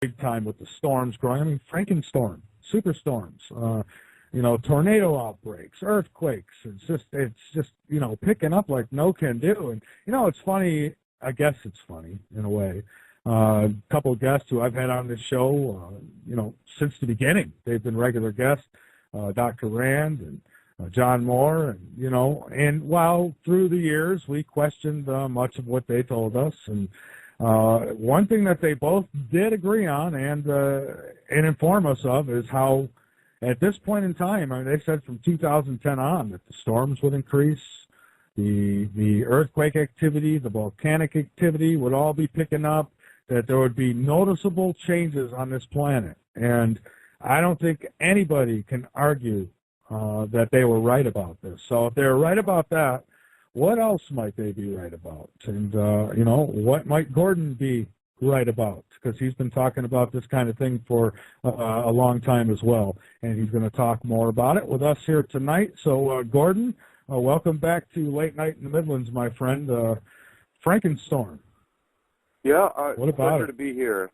big time with the storms growing. I mean, Frankenstorm, superstorms, tornado outbreaks, earthquakes. It's just picking up like no can do. And it's funny. I guess it's funny in a way. A couple of guests who I've had on this show, since the beginning, they've been regular guests. Dr. Rand and John Moore, and while through the years we questioned much of what they told us, and one thing that they both did agree on and inform us of is how, at this point in time, I mean, they said from 2010 on that the storms would increase, the earthquake activity, the volcanic activity would all be picking up, that there would be noticeable changes on this planet, and I don't think anybody can argue that they were right about this. So if they're right about that, what else might they be right about? And, what might Gordon be right about? Because he's been talking about this kind of thing for a long time as well. And he's going to talk more about it with us here tonight. So, Gordon, welcome back to Late Night in the Midlands, my friend. Frankenstorm. Yeah, what about pleasure to be here.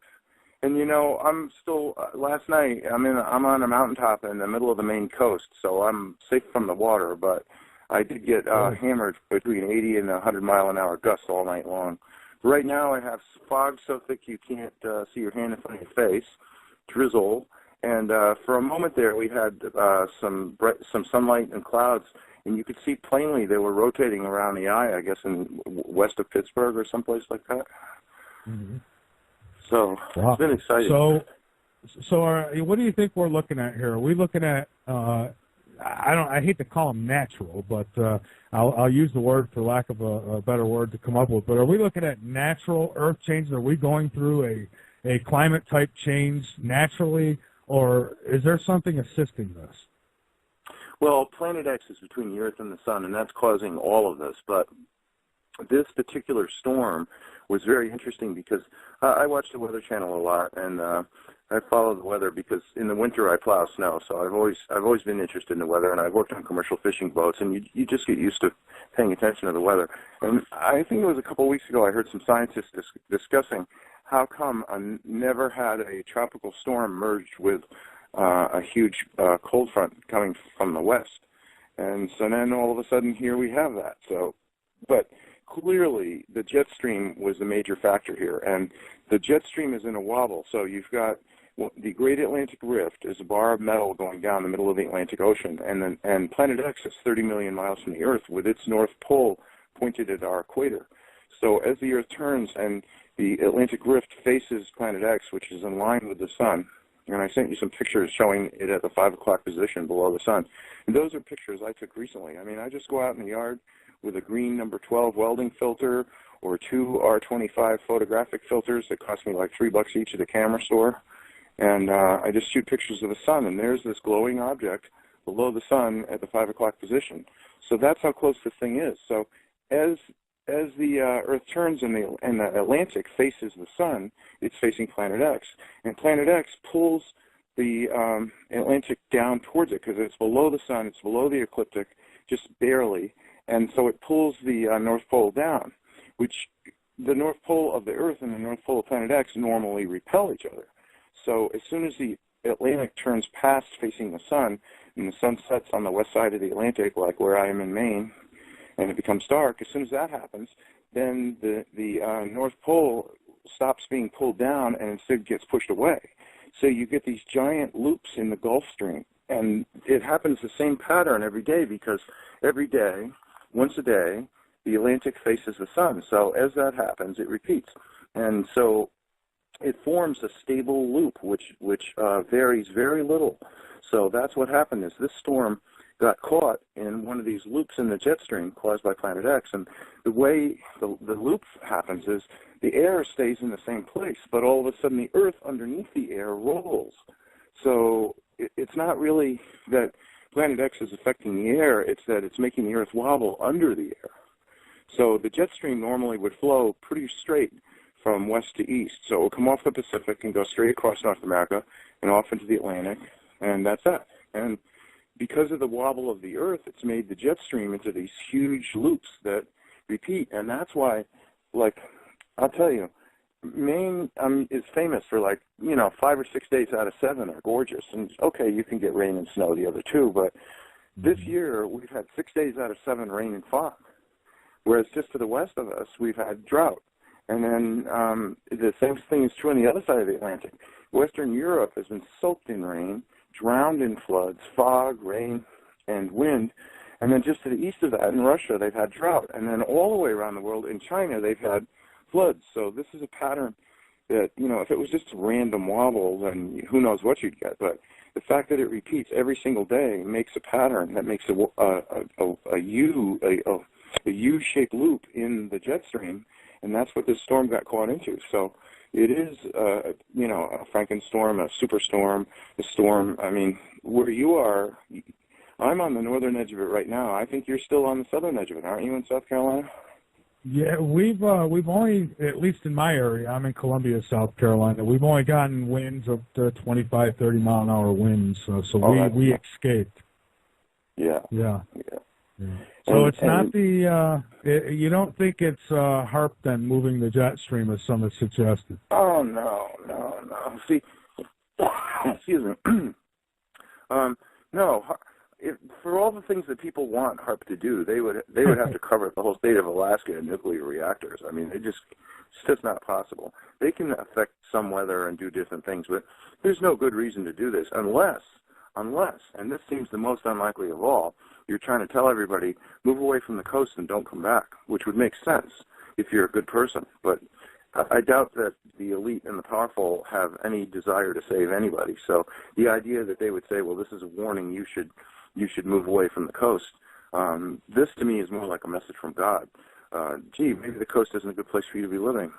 And I'm still. Last night, I'm on a mountaintop in the middle of the Maine coast, so I'm safe from the water. But I did get hammered between 80 and 100-mile-an-hour gusts all night long. Right now, I have fog so thick you can't see your hand in front of your face, drizzle, and for a moment there, we had some sunlight and clouds, and you could see plainly they were rotating around the eye. I guess in west of Pittsburgh or someplace like that. Mm-hmm. So wow. It's been exciting. So what do you think we're looking at here? Are we looking at I hate to call them natural, but I'll use the word for lack of a better word to come up with. But are we looking at natural Earth changes? Are we going through a climate type change naturally, or is there something assisting this? Well, Planet X is between the Earth and the Sun, and that's causing all of this. But this particular storm was very interesting because I watch the Weather Channel a lot, and I follow the weather because in the winter I plow snow. So I've always been interested in the weather, and I've worked on commercial fishing boats, and you just get used to paying attention to the weather. And I think it was a couple of weeks ago I heard some scientists discussing how come I never had a tropical storm merged with a huge cold front coming from the west, and so then all of a sudden here we have that. So, but clearly, the jet stream was the major factor here, and the jet stream is in a wobble. So you've got the Great Atlantic Rift is a bar of metal going down the middle of the Atlantic Ocean, and Planet X is 30 million miles from the Earth with its north pole pointed at our equator. So as the Earth turns and the Atlantic Rift faces Planet X, which is in line with the Sun, and I sent you some pictures showing it at the 5 o'clock position below the Sun. And those are pictures I took recently. I mean, I just go out in the yard with a green number 12 welding filter or 2 R25 photographic filters that cost me like $3 each at the camera store. And I just shoot pictures of the Sun, and there's this glowing object below the Sun at the 5 o'clock position. So that's how close this thing is. So as the Earth turns and the Atlantic faces the Sun, it's facing Planet X. And Planet X pulls the Atlantic down towards it because it's below the Sun, it's below the ecliptic, just barely. And so it pulls the North Pole down, which the North Pole of the Earth and the North Pole of Planet X normally repel each other. So as soon as the Atlantic turns past facing the Sun, and the Sun sets on the west side of the Atlantic, like where I am in Maine, and it becomes dark, as soon as that happens, then the North Pole stops being pulled down and instead gets pushed away. So you get these giant loops in the Gulf Stream. And it happens the same pattern every day because every day, once a day, the Atlantic faces the Sun. So as that happens, it repeats. And so it forms a stable loop, which varies very little. So that's what happened is this storm got caught in one of these loops in the jet stream caused by Planet X. And the way the loop happens is the air stays in the same place, but all of a sudden the Earth underneath the air rolls. So it's not really that Planet X is affecting the air, it's that it's making the Earth wobble under the air. So the jet stream normally would flow pretty straight from west to east. So it will come off the Pacific and go straight across North America and off into the Atlantic, and that's that. And because of the wobble of the Earth, it's made the jet stream into these huge loops that repeat. And that's why, like, I'll tell you, Maine is famous for, like, 5 or 6 days out of 7 are gorgeous. And okay, you can get rain and snow the other 2, but this year we've had 6 days out of 7 rain and fog. Whereas just to the west of us, we've had drought. And then the same thing is true on the other side of the Atlantic. Western Europe has been soaked in rain, drowned in floods, fog, rain, and wind. And then just to the east of that, in Russia, they've had drought. And then all the way around the world, in China, they've had floods. So this is a pattern that, if it was just a random wobble, then who knows what you'd get. But the fact that it repeats every single day makes a pattern that makes a U-shaped loop in the jet stream, and that's what this storm got caught into. So it is, a Frankenstorm, a superstorm, a storm. I mean, where you are, I'm on the northern edge of it right now. I think you're still on the southern edge of it, aren't you, in South Carolina? Yeah, we've only, at least in my area, I'm in Columbia, South Carolina, we've only gotten winds up to 25, 30 mile an hour winds, so we escaped. Yeah. Yeah. So it's not you don't think it's HAARP then moving the jet stream as some have suggested? Oh, no. See, excuse me. No, for all the things that people want HAARP to do, they would have to cover the whole state of Alaska in nuclear reactors. I mean, it's just not possible. They can affect some weather and do different things, but there's no good reason to do this unless, and this seems the most unlikely of all, you're trying to tell everybody, move away from the coast and don't come back, which would make sense if you're a good person. But I doubt that the elite and the powerful have any desire to save anybody. So the idea that they would say, well, this is a warning, you should move away from the coast, this to me is more like a message from God. Gee, maybe the coast isn't a good place for you to be living.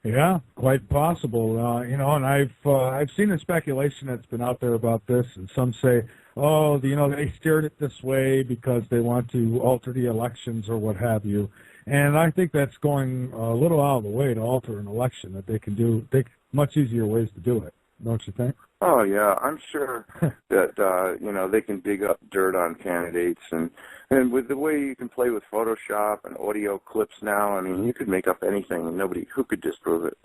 Yeah, quite possible. And I've seen the speculation that's been out there about this, and some say, oh, they steered it this way because they want to alter the elections or what have you. And I think that's going a little out of the way to alter an election, that they can take much easier ways to do it, don't you think? Oh, yeah, I'm sure that, they can dig up dirt on candidates. And with the way you can play with Photoshop and audio clips now, I mean, you could make up anything and who could disprove it,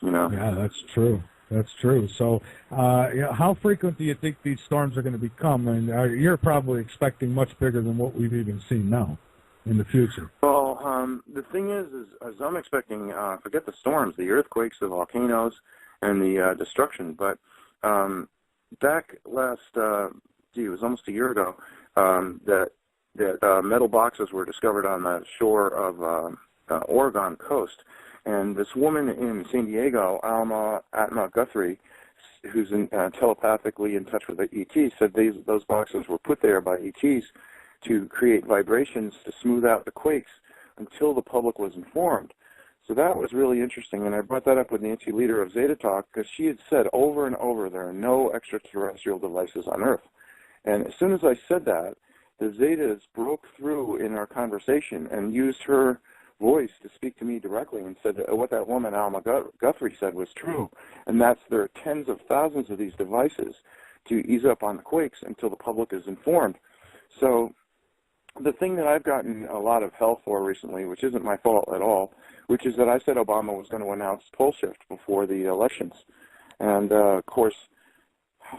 Yeah, that's true. That's true. So how frequent do you think these storms are going to become? And you're probably expecting much bigger than what we've even seen now in the future. Well, the thing is I'm expecting, forget the storms, the earthquakes, the volcanoes, and the destruction. But back last, it was almost a year ago, that metal boxes were discovered on the shore of Oregon coast. And this woman in San Diego, Alma Guthrie, who's telepathically in touch with the ETs, said those boxes were put there by ETs to create vibrations to smooth out the quakes until the public was informed. So that was really interesting, and I brought that up with Nancy Leader of Zeta Talk because she had said over and over there are no extraterrestrial devices on Earth. And as soon as I said that, the Zetas broke through in our conversation and used her voice to speak to me directly and said that what that woman, Alma Guthrie, said was true, and that's there are tens of thousands of these devices to ease up on the quakes until the public is informed. So the thing that I've gotten a lot of hell for recently, which isn't my fault at all, which is that I said Obama was going to announce pole shift before the elections. And, of course,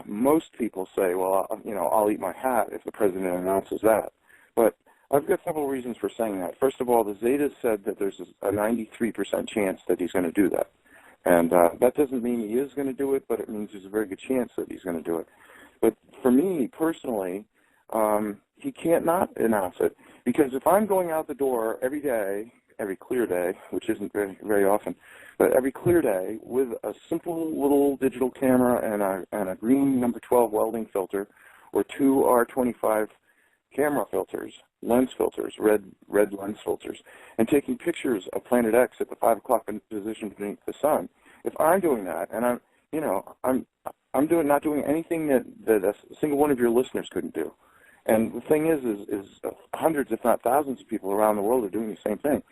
most people say, well, I'll eat my hat if the president announces that. But I've got several reasons for saying that. First of all, the Zetas said that there's a 93% chance that he's going to do that. And that doesn't mean he is going to do it, but it means there's a very good chance that he's going to do it. But for me, personally, he can't not announce it, because if I'm going out the door every day, every clear day, which isn't very, very often, but every clear day with a simple little digital camera and a green number 12 welding filter or 2 R25 camera filters, lens filters, red lens filters, and taking pictures of Planet X at the 5 o'clock position beneath the sun, if I'm doing that, and I'm not doing anything that a single one of your listeners couldn't do. And the thing is hundreds, if not thousands of people around the world are doing the same thing.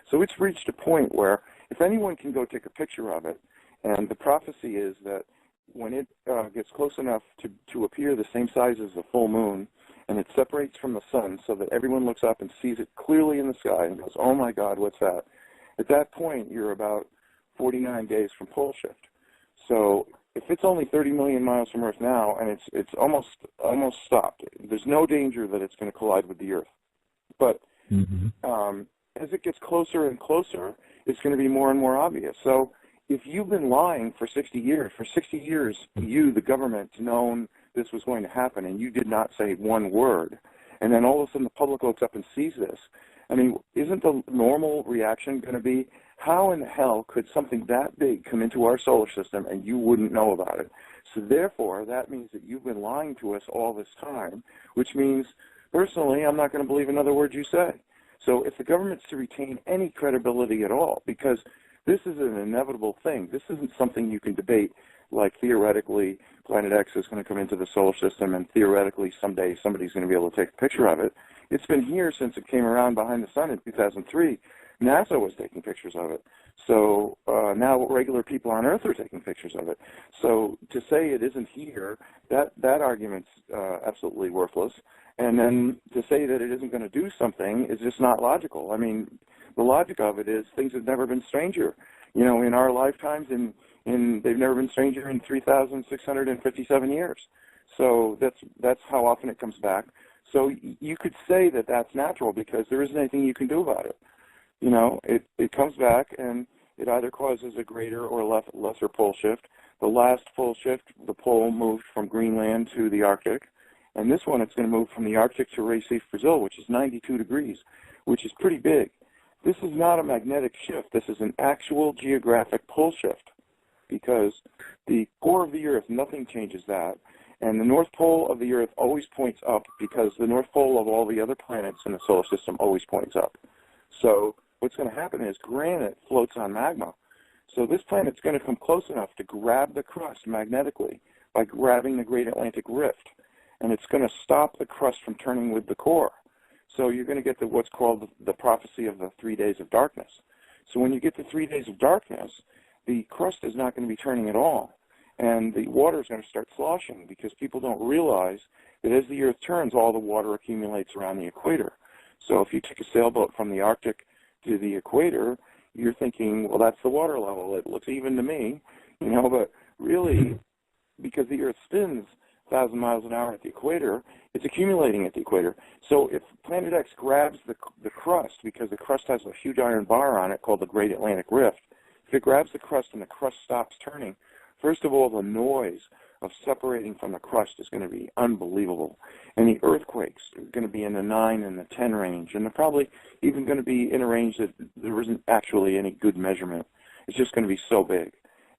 So it's reached a point where if anyone can go take a picture of it, and the prophecy is that when it gets close enough to appear the same size as the full moon, and it separates from the sun so that everyone looks up and sees it clearly in the sky and goes, oh my God, what's that? At that point, you're about 49 days from pole shift. So if it's only 30 million miles from Earth now, and it's almost stopped, there's no danger that it's going to collide with the Earth. But as it gets closer and closer, it's going to be more and more obvious. So if you've been lying for 60 years, you, the government, known this was going to happen, and you did not say one word, and then all of a sudden the public wakes up and sees this, I mean, isn't the normal reaction going to be, how in the hell could something that big come into our solar system and you wouldn't know about it? So therefore, that means that you've been lying to us all this time, which means, personally, I'm not going to believe another word you say. So if the government's to retain any credibility at all, because this is an inevitable thing, this isn't something you can debate, like theoretically Planet X is going to come into the solar system and theoretically someday somebody's going to be able to take a picture of it. It's been here since it came around behind the sun in 2003. NASA was taking pictures of it. So now regular people on Earth are taking pictures of it. So to say it isn't here, that argument's absolutely worthless. And then to say that it isn't going to do something is just not logical. I mean, the logic of it is things have never been stranger. You know, in our lifetimes, they've never been stranger in 3,657 years. So that's how often it comes back. So you could say that that's natural because there isn't anything you can do about it. You know, it comes back and it either causes a greater or lesser pole shift. The last pole shift, the pole moved from Greenland to the Arctic. And this one, it's going to move from the Arctic to Recife, Brazil, which is 92 degrees, which is pretty big. This is not a magnetic shift. This is an actual geographic pole shift because the core of the Earth, nothing changes that. And the North Pole of the Earth always points up because the North Pole of all the other planets in the solar system always points up. So what's going to happen is granite floats on magma. So this planet's going to come close enough to grab the crust magnetically by grabbing the Great Atlantic Rift. And it's going to stop the crust from turning with the core. So you're going to get to what's called the prophecy of the 3 days of darkness. So when you get to 3 days of darkness, the crust is not going to be turning at all. And the water is going to start sloshing because people don't realize that as the Earth turns, all the water accumulates around the equator. So if you take a sailboat from the Arctic to the equator, you're thinking, well, that's the water level. It looks even to me, you know, but really, because the Earth spins 1,000 miles an hour at the equator, it's accumulating at the equator. So if Planet X grabs the crust, because the crust has a huge iron bar on it called the Great Atlantic Rift, if it grabs the crust and the crust stops turning, first of all, the noise of separating from the crust is going to be unbelievable. And the earthquakes are going to be in the 9 and the 10 range, and they're probably even going to be in a range that there isn't actually any good measurement. It's just going to be so big.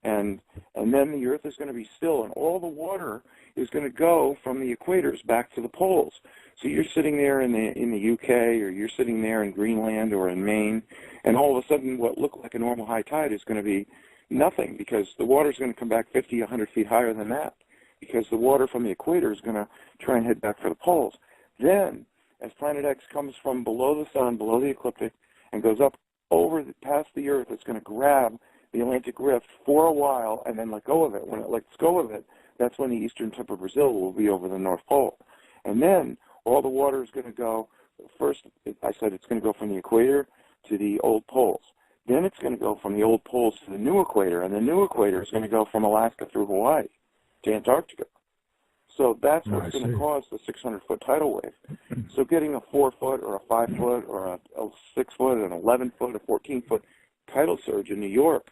And then the Earth is going to be still, and all the water is going to go from the equators back to the poles. So you're sitting there in the UK, or you're sitting there in Greenland or in Maine, and all of a sudden what looked like a normal high tide is going to be nothing because the water is going to come back 50, 100 feet higher than that because the water from the equator is going to try and head back for the poles. Then, as Planet X comes from below the sun, below the ecliptic, and goes up past the Earth, it's going to grab the Atlantic Rift for a while and then let go of it. When it lets go of it, that's when the eastern tip of Brazil will be over the North Pole. And then all the water is going to go, first I said it's going to go from the equator to the old poles. Then it's going to go from the old poles to the new equator, and the new equator is going to go from Alaska through Hawaii to Antarctica. So that's what's going to cause the 600-foot tidal wave. So getting a 4-foot or a 5-foot or a 6-foot, an 11-foot, a 14-foot tidal surge in New York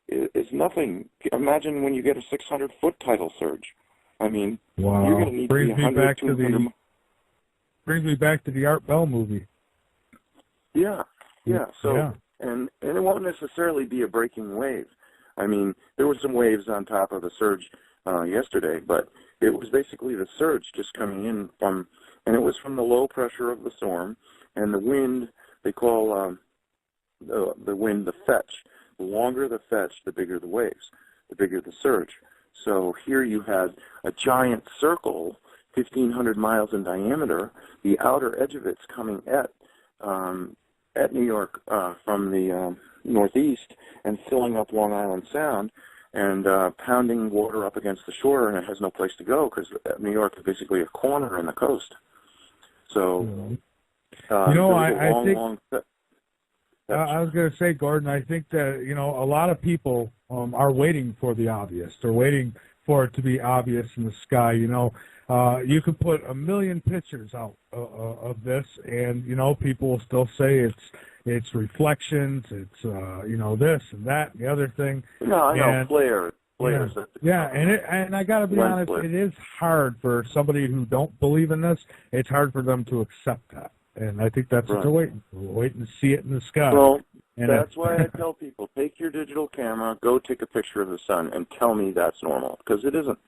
is nothing. Imagine when you get a 600-foot tidal surge. I mean, wow. You're going to need to be 100, 200. Brings me back to the Art Bell movie. Yeah. So, yeah. And it won't necessarily be a breaking wave. I mean, there were some waves on top of the surge yesterday, but it was basically the surge just coming in from, and it was from the low pressure of the storm, and the wind, they call the wind the fetch. The longer the fetch, the bigger the waves, the bigger the surge. So here you had a giant circle, 1,500 miles in diameter, the outer edge of it's coming at New York from the northeast and filling up Long Island Sound and pounding water up against the shore, and it has no place to go because New York is basically a corner in the coast. So I think I was going to say, Gordon, I think that, you know, a lot of people are waiting for the obvious. They're waiting for it to be obvious in the sky. You know, you could put a million pictures out of this, and, you know, people will still say it's reflections, it's, you know, this and that and the other thing. No, I know, And, flares. yeah, and I got to be honest, Flare. it is hard for somebody who don't believe in this. It's hard for them to accept that. And I think that's what they're waiting for. We're waiting to see it in the sky. Well, And that's why I tell people, take your digital camera, go take a picture of the sun, and tell me that's normal, because it isn't.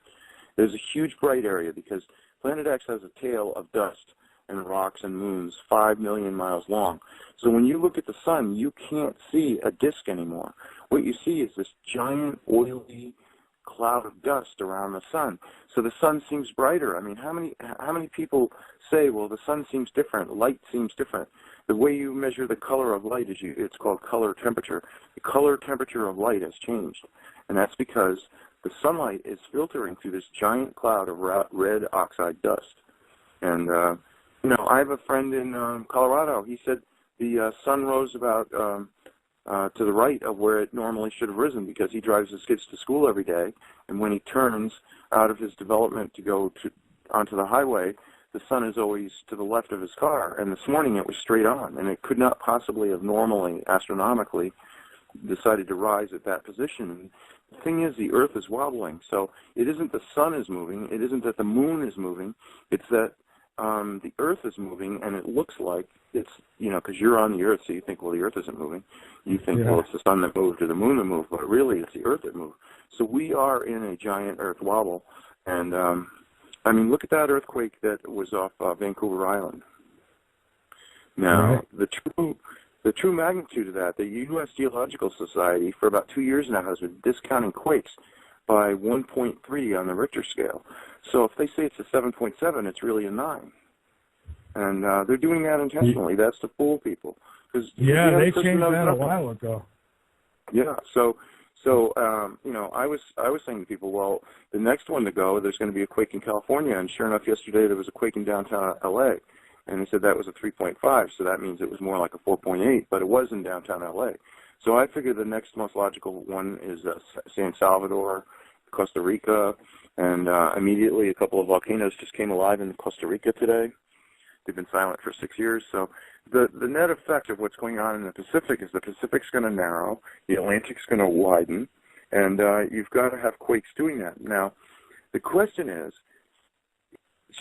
There's a huge bright area because Planet X has a tail of dust and rocks and moons 5 million miles long. So when you look at the sun, you can't see a disk anymore. What you see is this giant oily cloud of dust around the sun. So the sun seems brighter. I mean, how many people say, well, the sun seems different, light seems different? The way you measure the color of light it's called color temperature. The color temperature of light has changed, and that's because the sunlight is filtering through this giant cloud of red oxide dust. And you know, I have a friend in Colorado. He said the sun rose about to the right of where it normally should have risen because he drives his kids to school every day, and when he turns out of his development to go onto the highway, the sun is always to the left of his car, and this morning it was straight on, and it could not possibly have normally, astronomically, decided to rise at that position. The thing is, the Earth is wobbling, so it isn't the sun is moving, it isn't that the moon is moving, it's that the Earth is moving, and it looks like it's, you know, because you're on the Earth, so you think, well, the Earth isn't moving. You think, well, it's the sun that moved or the moon that moved, but really it's the Earth that moved. So we are in a giant Earth wobble, and I mean, look at that earthquake that was off Vancouver Island. Now, the true magnitude of that, the U.S. Geological Society for about 2 years now has been discounting quakes by 1.3 on the Richter scale. So if they say it's a 7.7, it's really a 9. And they're doing that intentionally. That's to fool people. Yeah, they changed that a while ago. Yeah, so you know, I was saying to people, well, the next one to go, there's going to be a quake in California, and sure enough, yesterday there was a quake in downtown L.A., and they said that was a 3.5, so that means it was more like a 4.8, but it was in downtown L.A. So I figure the next most logical one is San Salvador, Costa Rica, and immediately a couple of volcanoes just came alive in Costa Rica today. They've been silent for 6 years, so the net effect of what's going on in the Pacific is the Pacific's going to narrow, the Atlantic's going to widen, and you've got to have quakes doing that. Now, the question is,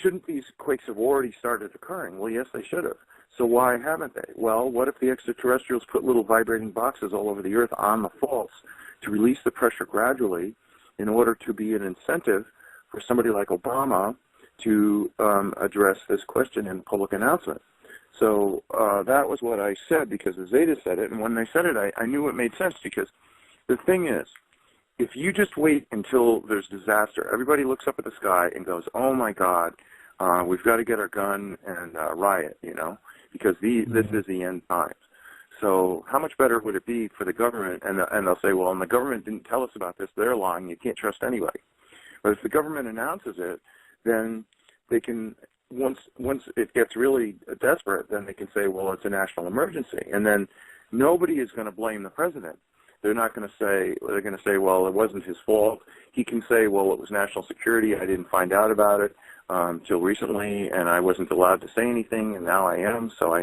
shouldn't these quakes have already started occurring? Well, yes, they should have. So why haven't they? Well, what if the extraterrestrials put little vibrating boxes all over the Earth on the faults to release the pressure gradually in order to be an incentive for somebody like Obama to address this question in public announcement? So that was what I said because the Zeta said it, and when they said it, I knew it made sense because the thing is, if you just wait until there's disaster, everybody looks up at the sky and goes, oh my God, we've got to get our gun and riot, you know, because this is the end times. So how much better would it be for the government, and they'll say, well, and the government didn't tell us about this, they're lying, you can't trust anybody. But if the government announces it, then they can, once it gets really desperate, then they can say, well, it's a national emergency. And then nobody is going to blame the president. They're not going to say, they're going to say, well, it wasn't his fault. He can say, well, it was national security. I didn't find out about it till recently, and I wasn't allowed to say anything, and now I am. So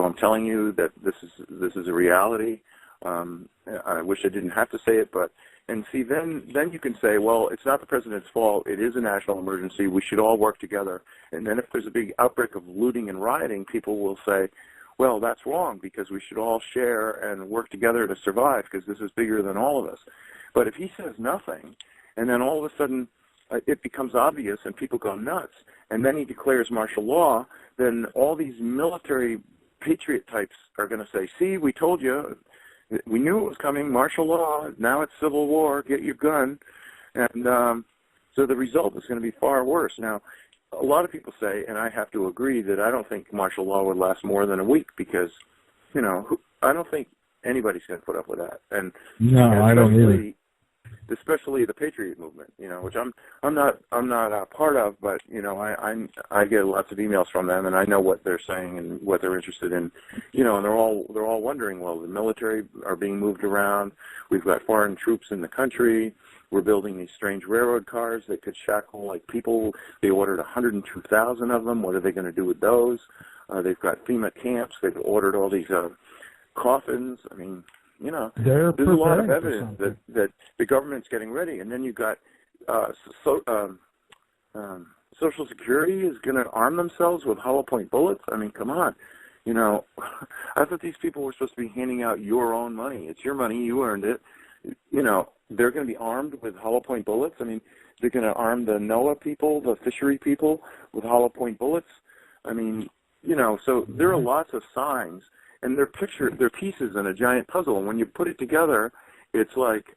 I'm telling you that this is a reality. I wish I didn't have to say it, but, and see, then you can say, well, it's not the president's fault. It is a national emergency. We should all work together. And then if there's a big outbreak of looting and rioting, people will say, well, that's wrong because we should all share and work together to survive because this is bigger than all of us. But if he says nothing, and then all of a sudden it becomes obvious and people go nuts, and then he declares martial law, then all these military patriot types are going to say, see, we told you, we knew it was coming, martial law, now it's civil war, get your gun. And so the result is going to be far worse. Now, a lot of people say, and I have to agree, that I don't think martial law would last more than a week because, you know, I don't think anybody's going to put up with that. And no, I don't either. especially the Patriot movement, which I'm not a part of, but I get lots of emails from them, and I know what they're saying and what they're interested in, and they're all wondering, well, the military are being moved around, we've got foreign troops in the country, we're building these strange railroad cars that could shackle like people. They ordered 102,000 of them. What are they going to do with those? They've got FEMA camps. They've ordered all these coffins. I mean, there's a lot of evidence that the government's getting ready. And then you've got Social Security is going to arm themselves with hollow point bullets. I mean, come on. I thought these people were supposed to be handing out your own money. It's your money. You earned it. They're going to be armed with hollow point bullets. I mean, they're going to arm the NOAA people, the fishery people, with hollow point bullets. I mean, so there are lots of signs, and they're pieces in a giant puzzle. And when you put it together, it's like,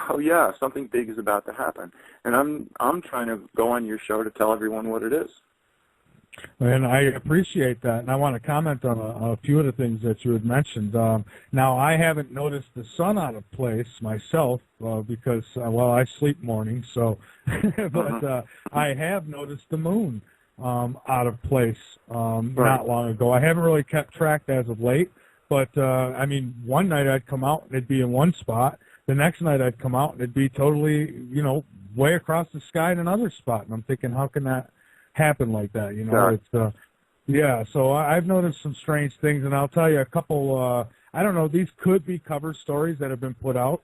oh yeah, something big is about to happen. And I'm trying to go on your show to tell everyone what it is. And I appreciate that, and I want to comment on a few of the things that you had mentioned. Now, I haven't noticed the sun out of place myself because, I sleep mornings, so, but I have noticed the moon out of place not long ago. I haven't really kept track as of late, but, one night I'd come out and it'd be in one spot. The next night I'd come out and it'd be totally, way across the sky in another spot, and I'm thinking, how can that happen like that? It's so I've noticed some strange things, and I'll tell you a couple. I don't know, these could be cover stories that have been put out,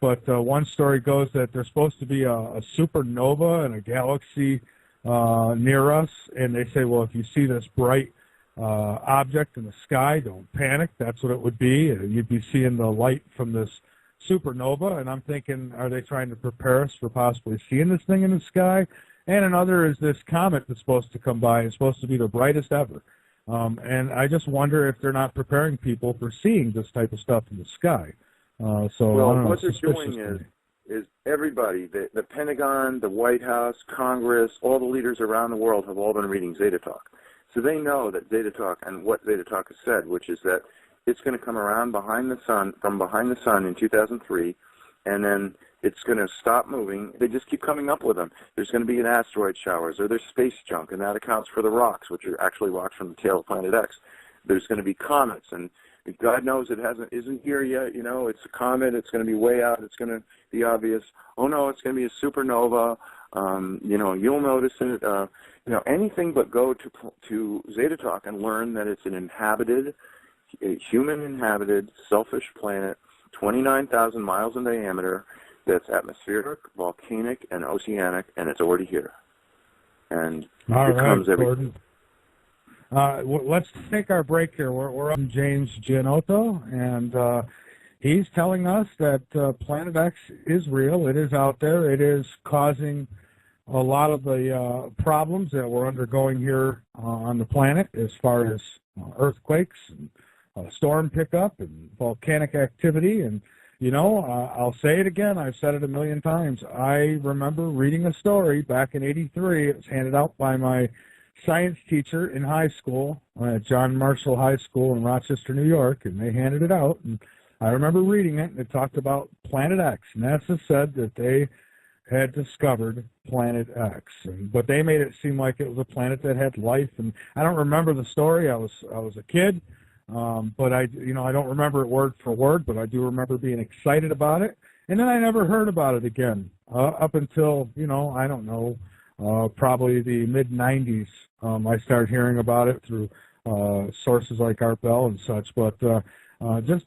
but one story goes that there's supposed to be a supernova in a galaxy near us, and they say, well, if you see this bright object in the sky, don't panic. That's what it would be. You'd be seeing the light from this supernova, and I'm thinking, are they trying to prepare us for possibly seeing this thing in the sky? And another is this comet that's supposed to come by. It's supposed to be the brightest ever. And I just wonder if they're not preparing people for seeing this type of stuff in the sky. What they're doing is everybody, the Pentagon, the White House, Congress, all the leaders around the world have all been reading Zeta Talk. So they know that Zeta Talk and what Zeta Talk has said, which is that it's going to come around from behind the sun in 2003, and then it's going to stop moving. They just keep coming up with them. There's going to be an asteroid showers, or there's space junk, and that accounts for the rocks, which are actually rocks from the tail of Planet X. There's going to be comets, and God knows it isn't here yet. It's a comet. It's going to be way out. It's going to be obvious. Oh no, it's going to be a supernova. You'll notice it. Anything but go to Zeta Talk and learn that it's a human-inhabited, selfish planet, 29,000 miles in diameter. That's atmospheric, volcanic, and oceanic, and it's already here. And it comes every... Gordon. Let's take our break here. We're on James Gianotto, and he's telling us that Planet X is real. It is out there. It is causing a lot of the problems that we're undergoing here on the planet as far as earthquakes and storm pickup and volcanic activity. And I'll say it again. I've said it a million times. I remember reading a story back in '83. It was handed out by my science teacher in high school at John Marshall High School in Rochester, New York, and they handed it out. And I remember reading it, and it talked about Planet X. NASA said that they had discovered Planet X, but they made it seem like it was a planet that had life. And I don't remember the story. I was a kid. But I don't remember it word for word, but I do remember being excited about it. And then I never heard about it again, up until, I don't know, probably the mid-'90s. I started hearing about it through sources like Art Bell and such. But I don't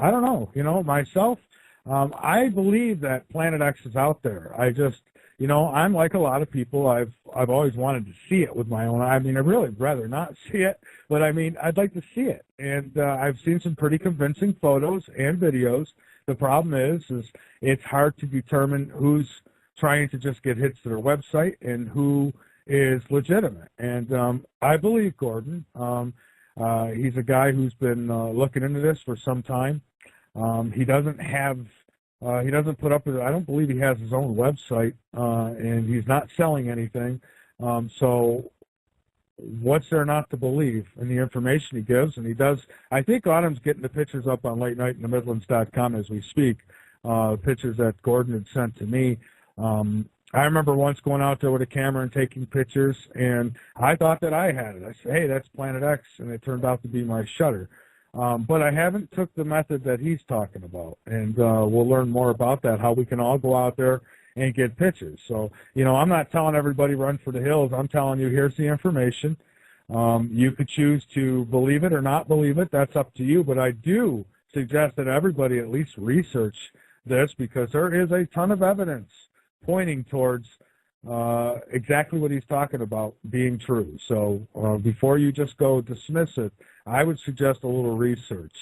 know, myself, I believe that Planet X is out there. I'm like a lot of people. I've always wanted to see it with my own eye. I'd really rather not see it, but I'd like to see it. And I've seen some pretty convincing photos and videos. The problem is it's hard to determine who's trying to just get hits to their website and who is legitimate. And I believe Gordon. He's a guy who's been looking into this for some time. He doesn't put up, I don't believe he has his own website, and he's not selling anything. So what's there not to believe in the information he gives? And he does, I think Autumn's getting the pictures up on latenightinthe Midlands.com as we speak. pictures that Gordon had sent to me. I remember once going out there with a camera and taking pictures, and I thought that I had it. I said, hey, that's Planet X, and it turned out to be my shutter. But I haven't took the method that he's talking about, and we'll learn more about that, how we can all go out there and get pictures. So, I'm not telling everybody run for the hills. I'm telling you, here's the information. You could choose to believe it or not believe it. That's up to you, but I do suggest that everybody at least research this, because there is a ton of evidence pointing towards exactly what he's talking about being true. So before you just go dismiss it, I would suggest a little research.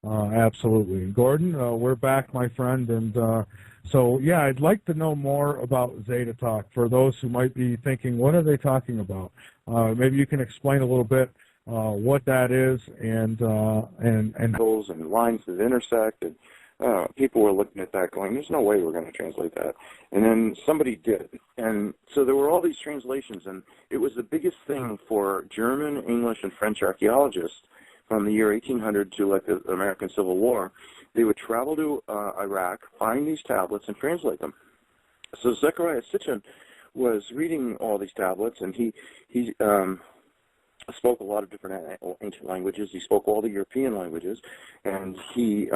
Absolutely. Gordon, we're back, my friend. And so, yeah, I'd like to know more about Zeta Talk for those who might be thinking, what are they talking about? Maybe you can explain a little bit what that is and angles and lines that intersect, and people were looking at that going, there's no way we're going to translate that. And then somebody did. And so there were all these translations, and it was the biggest thing for German, English, and French archaeologists from the year 1800 to like the American Civil War. They would travel to Iraq, find these tablets, and translate them. So Zechariah Sitchin was reading all these tablets, and he spoke a lot of different ancient languages. He spoke all the European languages, and he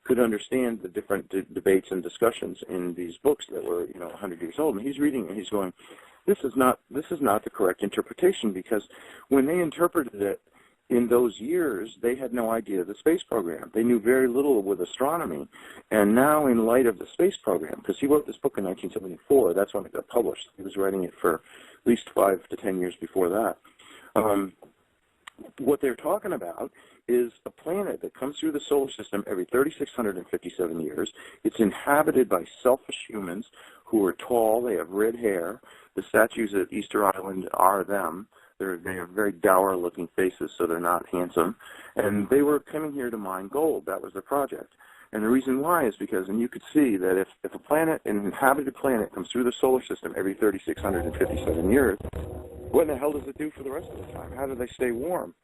could understand the different debates and discussions in these books that were 100 years old. And he's reading, and he's going, this is not the correct interpretation, because when they interpreted it in those years, they had no idea of the space program. They knew very little with astronomy. And now, in light of the space program, because he wrote this book in 1974, that's when it got published. He was writing it for at least 5 to 10 years before that. What they're talking about is a planet that comes through the solar system every 3,657 years. It's inhabited by selfish humans who are tall. They have red hair. The statues at Easter Island are them. They have very dour-looking faces, so they're not handsome. And they were coming here to mine gold. That was their project. And the reason why is because, and you could see that if a planet, an inhabited planet, comes through the solar system every 3,657 years, what in the hell does it do for the rest of the time? How do they stay warm?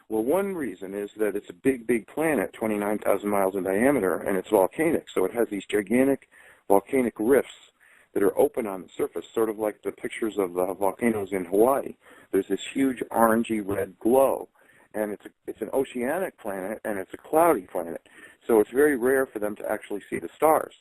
Well, one reason is that it's a big, big planet, 29,000 miles in diameter, and it's volcanic. So it has these gigantic volcanic rifts that are open on the surface, sort of like the pictures of the volcanoes in Hawaii. There's this huge orangey red glow, and it's an oceanic planet, and it's a cloudy planet. So it's very rare for them to actually see the stars.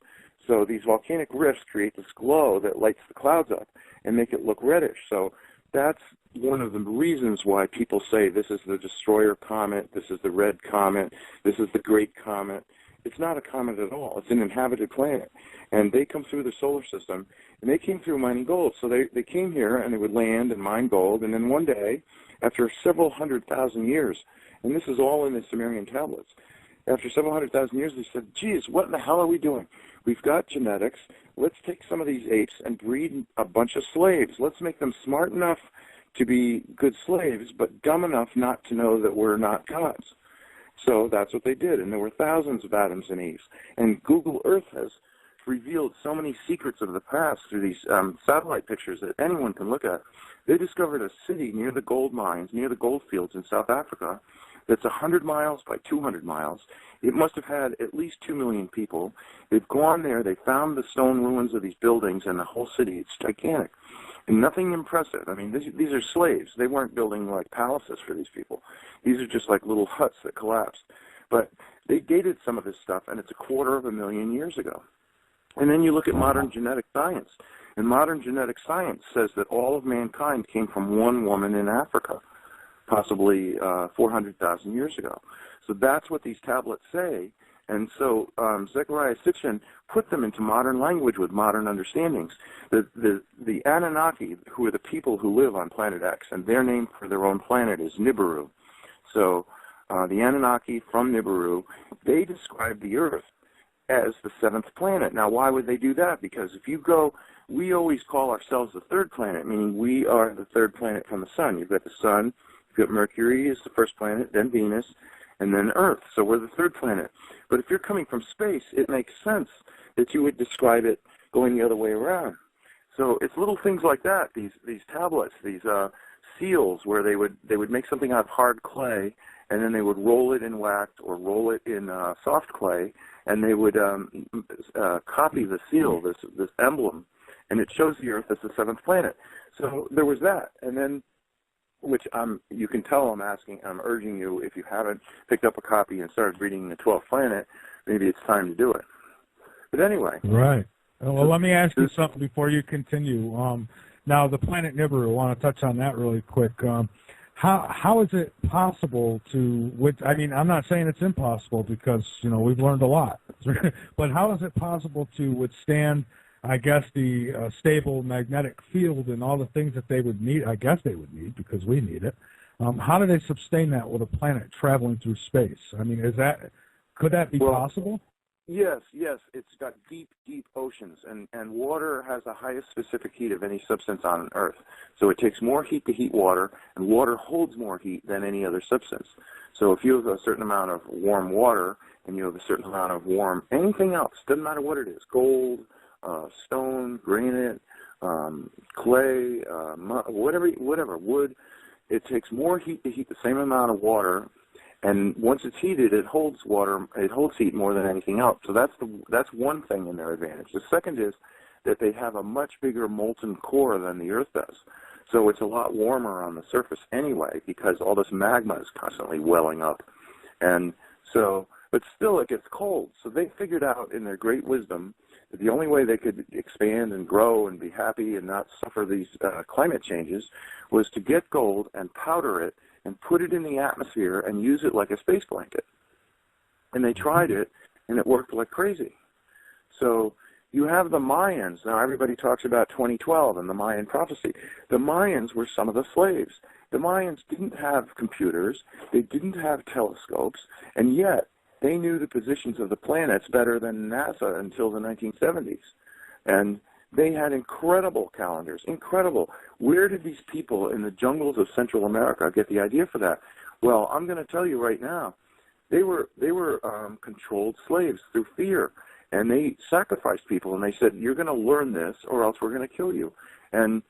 So these volcanic rifts create this glow that lights the clouds up and make it look reddish. So that's one of the reasons why people say this is the destroyer comet, this is the red comet, this is the great comet. It's not a comet at all. It's an inhabited planet. And they come through the solar system, and they came through mining gold. So they came here, and they would land and mine gold, and then one day, after several 100,000 years, and this is all in the Sumerian tablets, after several 100,000 years, they said, geez, what in the hell are we doing? We've got genetics. Let's take some of these apes and breed a bunch of slaves. Let's make them smart enough to be good slaves, but dumb enough not to know that we're not gods. So that's what they did, and there were thousands of Adams and Eves. And Google Earth has revealed so many secrets of the past through these satellite pictures that anyone can look at. They discovered a city near the gold mines, near the gold fields in South Africa, that's 100 miles by 200 miles. It must have had at least 2 million people. They've gone there. They found the stone ruins of these buildings and the whole city. It's gigantic. And nothing impressive. I mean, these are slaves. They weren't building like palaces for these people. These are just like little huts that collapsed. But they dated some of this stuff, and it's 250,000 years ago. And then you look at modern genetic science. And modern genetic science says that all of mankind came from one woman in Africa, possibly 400,000 years ago. So that's what these tablets say. And so Zechariah Sitchin put them into modern language with modern understandings. The Anunnaki, who are the people who live on planet X, and their name for their own planet is Nibiru. So the Anunnaki from Nibiru, they describe the Earth as the 7th planet. Now, why would they do that? Because if you go, we always call ourselves the 3rd planet, meaning we are the 3rd planet from the sun. You've got the sun, you've got Mercury is the 1st planet, then Venus, and then Earth. So we're the 3rd planet. But if you're coming from space, it makes sense that you would describe it going the other way around. So it's little things like that, these tablets, these seals, where they would make something out of hard clay and then they would roll it in wax or roll it in soft clay, and they would copy the seal, this emblem, and it shows the Earth as the seventh planet. So there was that, and then, which you can tell I'm urging you, if you haven't picked up a copy and started reading the 12th planet, maybe it's time to do it. But anyway. Right. Well, let me ask you something before you continue. Now, the planet Nibiru, I want to touch on that really quick. How is it possible to, I'm not saying it's impossible because, we've learned a lot, but how is it possible to withstand, I guess, the stable magnetic field and all the things that they would need, I guess they would need because we need it. How do they sustain that with a planet traveling through space? Could that be possible? Yes, it's got deep, deep oceans, and water has the highest specific heat of any substance on Earth. So it takes more heat to heat water, and water holds more heat than any other substance. So if you have a certain amount of warm water, and you have a certain amount of warm anything else, doesn't matter what it is, gold, stone, granite, clay, whatever, wood, it takes more heat to heat the same amount of water. And once it's heated, it holds heat more than anything else. So that's one thing in their advantage. The second is that they have a much bigger molten core than the Earth does. So it's a lot warmer on the surface anyway because all this magma is constantly welling up. And so, but still it gets cold. So they figured out in their great wisdom that the only way they could expand and grow and be happy and not suffer these climate changes was to get gold and powder it and put it in the atmosphere and use it like a space blanket. And they tried it, and it worked like crazy. So you have the Mayans. Now everybody talks about 2012 and the Mayan prophecy. The Mayans were some of the slaves. The Mayans didn't have computers. They didn't have telescopes, and yet they knew the positions of the planets better than NASA until the 1970s. And they had incredible calendars, incredible. Where did these people in the jungles of Central America get the idea for that? Well, I'm going to tell you right now, they were controlled slaves through fear, and they sacrificed people, and they said, "You're going to learn this, or else we're going to kill you." And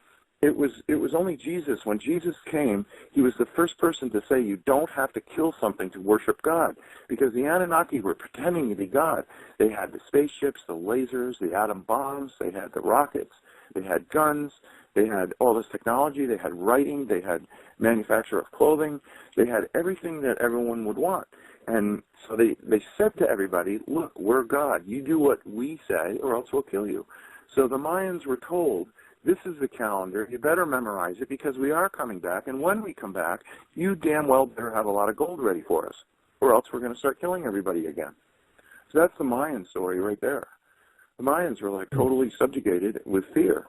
it was only Jesus. When Jesus came, he was the first person to say you don't have to kill something to worship God, because the Anunnaki were pretending to be God. They had the spaceships, the lasers, the atom bombs, they had the rockets, they had guns, they had all this technology, they had writing, they had manufacture of clothing, they had everything that everyone would want. And so they said to everybody, look, we're God. You do what we say or else we'll kill you. So the Mayans were told, this is the calendar. You better memorize it because we are coming back. And when we come back, you damn well better have a lot of gold ready for us, or else we're going to start killing everybody again. So that's the Mayan story right there. The Mayans were like totally subjugated with fear.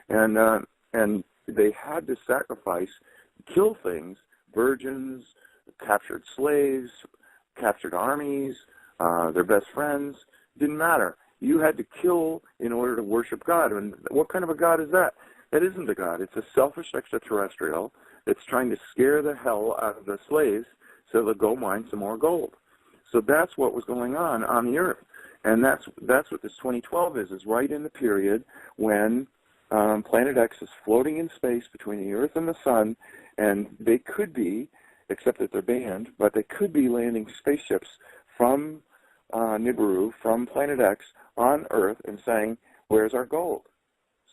And they had to sacrifice, kill things, virgins, captured slaves, captured armies, their best friends. Didn't matter. You had to kill in order to worship God. And what kind of a God is that? That isn't a God. It's a selfish extraterrestrial that's trying to scare the hell out of the slaves so they'll go mine some more gold. So that's what was going on the Earth. And that's what this 2012 is right in the period when Planet X is floating in space between the Earth and the Sun, and they could be, except that they're banned, but they could be landing spaceships from Nibiru, from Planet X, on Earth and saying, where's our gold?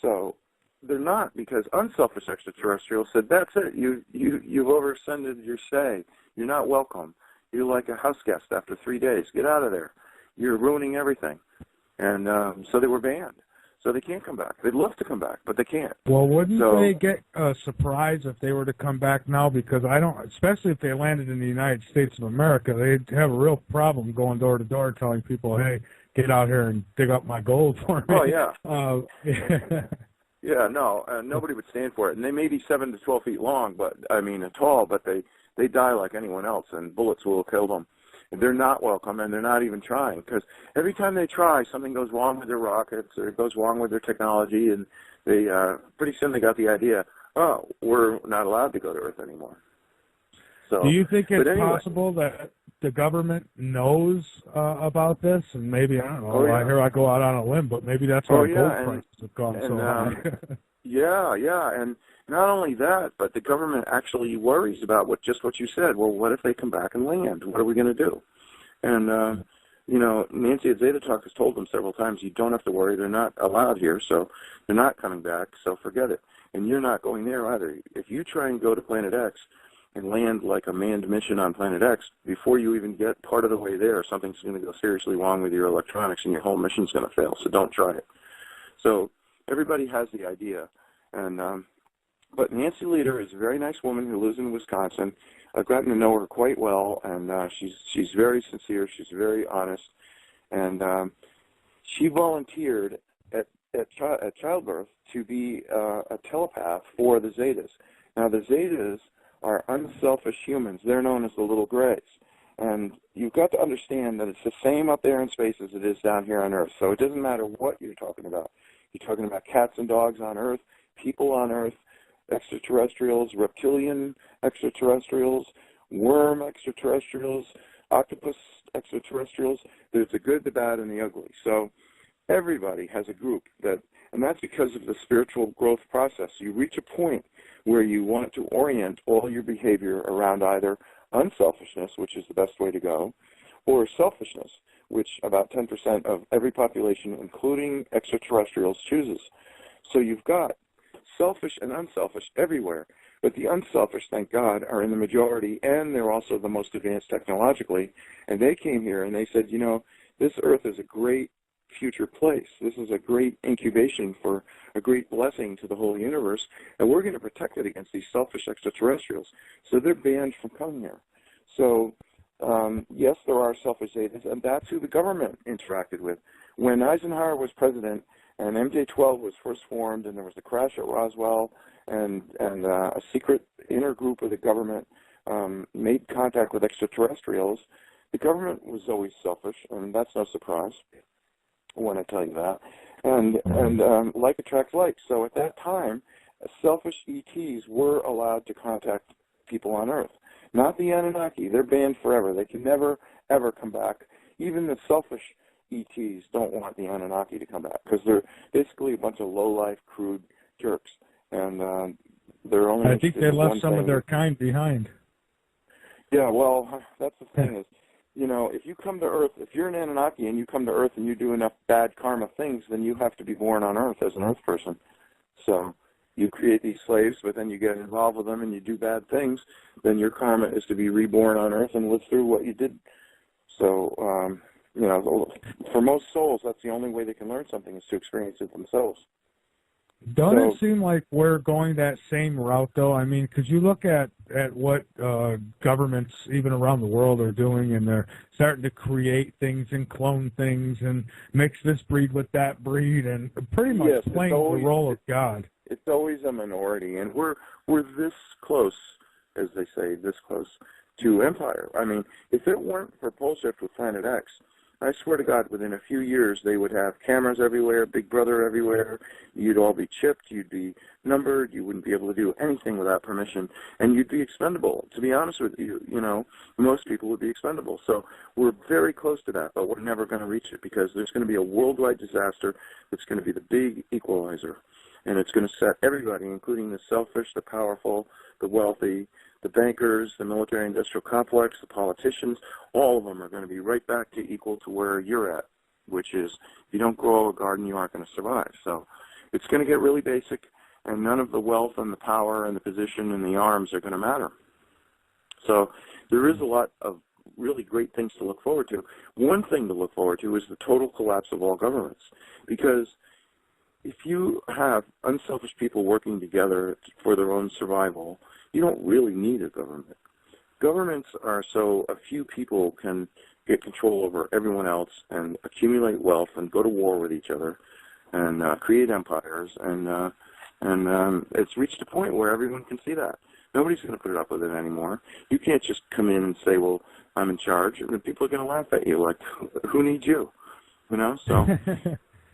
So they're not, because unselfish extraterrestrials said, that's it, you've overextended your stay. You're not welcome. You're like a house guest after 3 days. Get out of there. You're ruining everything. And so they were banned. So they can't come back. They'd love to come back, but they can't. Well, wouldn't they get a surprise if they were to come back now? Because especially if they landed in the United States of America, they'd have a real problem going door to door telling people, hey, get out here and dig up my gold for me. Oh, yeah. Yeah, no, nobody would stand for it. And they may be 7 to 12 feet long, tall, but they die like anyone else, and bullets will kill them. They're not welcome, and they're not even trying, because every time they try, something goes wrong with their rockets or it goes wrong with their technology, and they pretty soon they got the idea, oh, we're not allowed to go to Earth anymore. So, do you think it's possible that the government knows about this, and maybe, I don't know, I go out on a limb, but maybe that's why gold prices have gone so high. Yeah, and not only that, but the government actually worries about just what you said. Well, what if they come back and land? What are we going to do? And you know, Nancy at Zeta Talk has told them several times, you don't have to worry. They're not allowed here, so they're not coming back. So forget it. And you're not going there either. If you try and go to Planet X and land like a manned mission on Planet X, before you even get part of the way there, something's going to go seriously wrong with your electronics, and your whole mission's going to fail. So don't try it. So everybody has the idea, and but Nancy Leader is a very nice woman who lives in Wisconsin. I've gotten to know her quite well, and she's very sincere. She's very honest, and she volunteered at childbirth to be a telepath for the Zetas. Now, the Zetas are unselfish humans. They're known as the little grays, and you've got to understand that it's the same up there in space as it is down here on Earth. So it doesn't matter what you're talking about. You're talking about cats and dogs on Earth, people on Earth, extraterrestrials, reptilian extraterrestrials, worm extraterrestrials, octopus extraterrestrials. There's the good, the bad, and the ugly. So everybody has a group and that's because of the spiritual growth process. You reach a point where you want to orient all your behavior around either unselfishness, which is the best way to go, or selfishness, which about 10% of every population, including extraterrestrials, chooses. So you've got selfish and unselfish everywhere, but the unselfish, thank God, are in the majority, and they're also the most advanced technologically. And they came here and they said, you know, this Earth is a great future place. This is a great incubation for a great blessing to the whole universe, and we're going to protect it against these selfish extraterrestrials. So they're banned from coming here. So yes, there are selfish Zetas, and that's who the government interacted with. When Eisenhower was president, and MJ-12 was first formed, and there was the crash at Roswell, and a secret inner group of the government made contact with extraterrestrials. The government was always selfish, and that's no surprise when I tell you that. And like attracts like. So at that time, selfish ETs were allowed to contact people on Earth. Not the Anunnaki. They're banned forever. They can never, ever come back. Even the selfish ETs don't want the Anunnaki to come back because they're basically a bunch of low-life, crude jerks, and they're only. I think they left some of their kind behind. Yeah, well, that's the thing is, you know, if you come to Earth, if you're an Anunnaki and you come to Earth and you do enough bad karma things, then you have to be born on Earth as an Earth person. So you create these slaves, but then you get involved with them and you do bad things, then your karma is to be reborn on Earth and live through what you did. So, you know, for most souls, that's the only way they can learn something is to experience it themselves. Don't it seem like we're going that same route, though? I mean, because you look at what governments, even around the world, are doing, and they're starting to create things and clone things and mix this breed with that breed and pretty much playing the role of God. It's always a minority, and we're this close, as they say, this close to empire. I mean, if it weren't for pole shift with Planet X, I swear to God, within a few years, they would have cameras everywhere, Big Brother everywhere. You'd all be chipped. You'd be numbered. You wouldn't be able to do anything without permission, and you'd be expendable. To be honest with you, you know, most people would be expendable. So we're very close to that, but we're never going to reach it because there's going to be a worldwide disaster that's going to be the big equalizer, and it's going to set everybody, including the selfish, the powerful, the wealthy, the bankers, the military-industrial complex, the politicians, all of them are going to be right back to equal to where you're at, which is if you don't grow a garden, you aren't going to survive. So it's going to get really basic, and none of the wealth and the power and the position and the arms are going to matter. So there is a lot of really great things to look forward to. One thing to look forward to is the total collapse of all governments, because if you have unselfish people working together for their own survival, you don't really need a government. Governments are so a few people can get control over everyone else and accumulate wealth and go to war with each other and create empires. And it's reached a point where everyone can see that. Nobody's going to put it up with it anymore. You can't just come in and say, well, I'm in charge. And people are going to laugh at you like, who needs you? You know, so.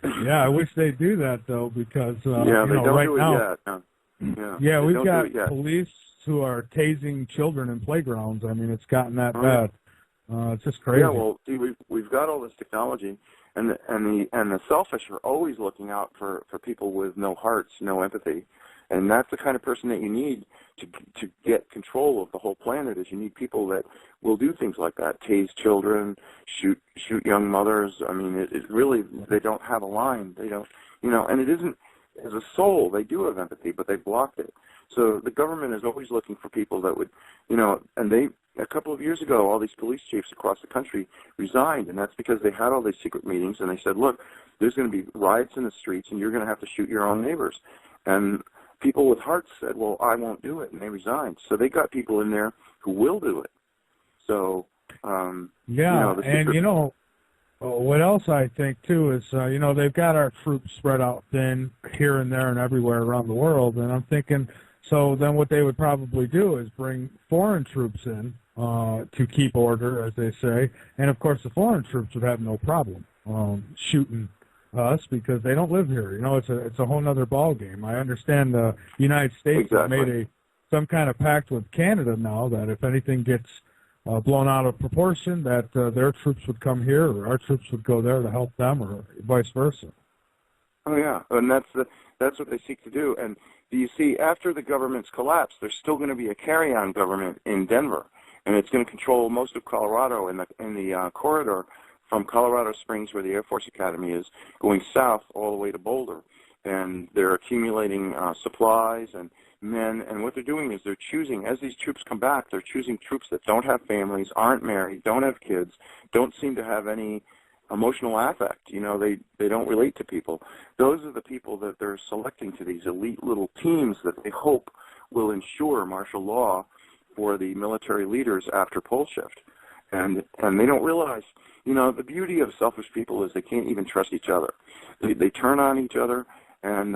Yeah, I wish they'd do that, though, because, yeah, you they know, don't right do it now, yet. No. yeah, we've got police who are tasing children in playgrounds. I mean, it's gotten that bad. It's just crazy. Yeah, well, see, we've got all this technology, and the selfish are always looking out for people with no hearts, no empathy, And that's the kind of person that you need to get control of the whole planet. Is you need people that will do things like that, tase children, shoot young mothers. I mean, it really, they don't have a line. They don't, and it isn't, as a soul, they do have empathy, but they blocked it. So the government is always looking for people that would, and a couple of years ago, all these police chiefs across the country resigned, and that's because they had all these secret meetings, and they said, look, there's going to be riots in the streets, and you're going to have to shoot your own neighbors. And people with hearts said, well, I won't do it, and they resigned. So they got people in there who will do it. So, what else I think, too, is, they've got our troops spread out thin here and there and everywhere around the world, and I'm thinking, so then what they would probably do is bring foreign troops in to keep order, as they say, and, of course, the foreign troops would have no problem shooting us because they don't live here. It's a whole other ball game. I understand the United States has made some kind of pact with Canada now that if anything gets blown out of proportion, that their troops would come here or our troops would go there to help them, or vice versa. Oh yeah, and that's what they seek to do. And you see, after the government's collapse, there's still going to be a carry-on government in Denver, and it's going to control most of Colorado in the corridor from Colorado Springs, where the Air Force Academy is, going south all the way to Boulder. And they're accumulating supplies and men, and what they're doing is they're choosing, as these troops come back, they're choosing troops that don't have families, aren't married, don't have kids, don't seem to have any emotional affect. They don't relate to people. Those are the people that they're selecting to these elite little teams that they hope will ensure martial law for the military leaders after pole shift. And they don't realize, the beauty of selfish people is they can't even trust each other. They turn on each other, and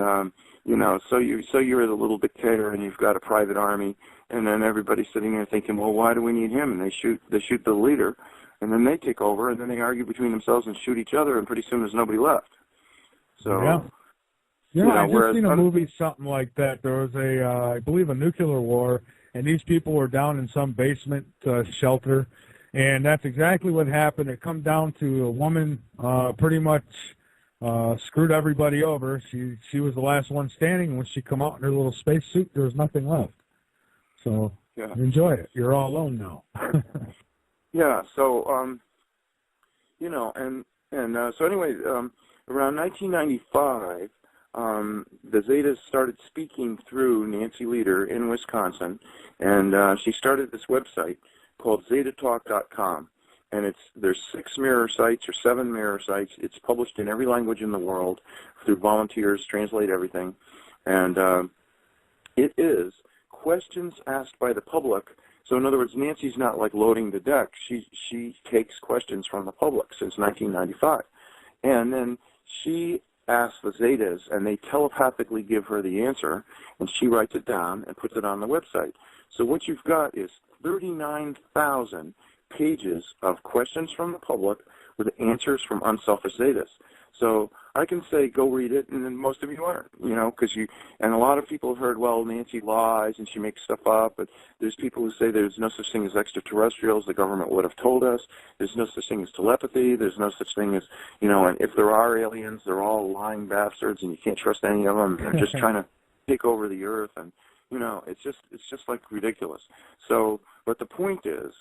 so you're the little dictator, and you've got a private army, and then everybody's sitting there thinking, well, why do we need him? And they shoot the leader, and then they take over, and then they argue between themselves and shoot each other, and pretty soon there's nobody left. So, I just seen a movie, something like that. There was I believe, a nuclear war, and these people were down in some basement shelter, and that's exactly what happened. It come down to a woman pretty much screwed everybody over. She was the last one standing, and when she come out in her little space suit, there was nothing left. So enjoy it. You're all alone now. Yeah. So so anyway, around 1995, the Zetas started speaking through Nancy Leader in Wisconsin, and she started this website called ZetaTalk.com. And there's 6 mirror sites or 7 mirror sites. It's published in every language in the world through volunteers, translate everything. And it is questions asked by the public. So in other words, Nancy's not like loading the deck. She takes questions from the public since 1995. And then she asks the Zetas, and they telepathically give her the answer, and she writes it down and puts it on the website. So what you've got is 39,000 pages of questions from the public with answers from unselfish Zetas. So I can say, go read it, and then most of you aren't, because and a lot of people have heard, well, Nancy lies and she makes stuff up, but there's people who say there's no such thing as extraterrestrials, the government would have told us, there's no such thing as telepathy, there's no such thing as, and if there are aliens, they're all lying bastards and you can't trust any of them, they're just trying to take over the earth, and, it's just like ridiculous. So, but the point is,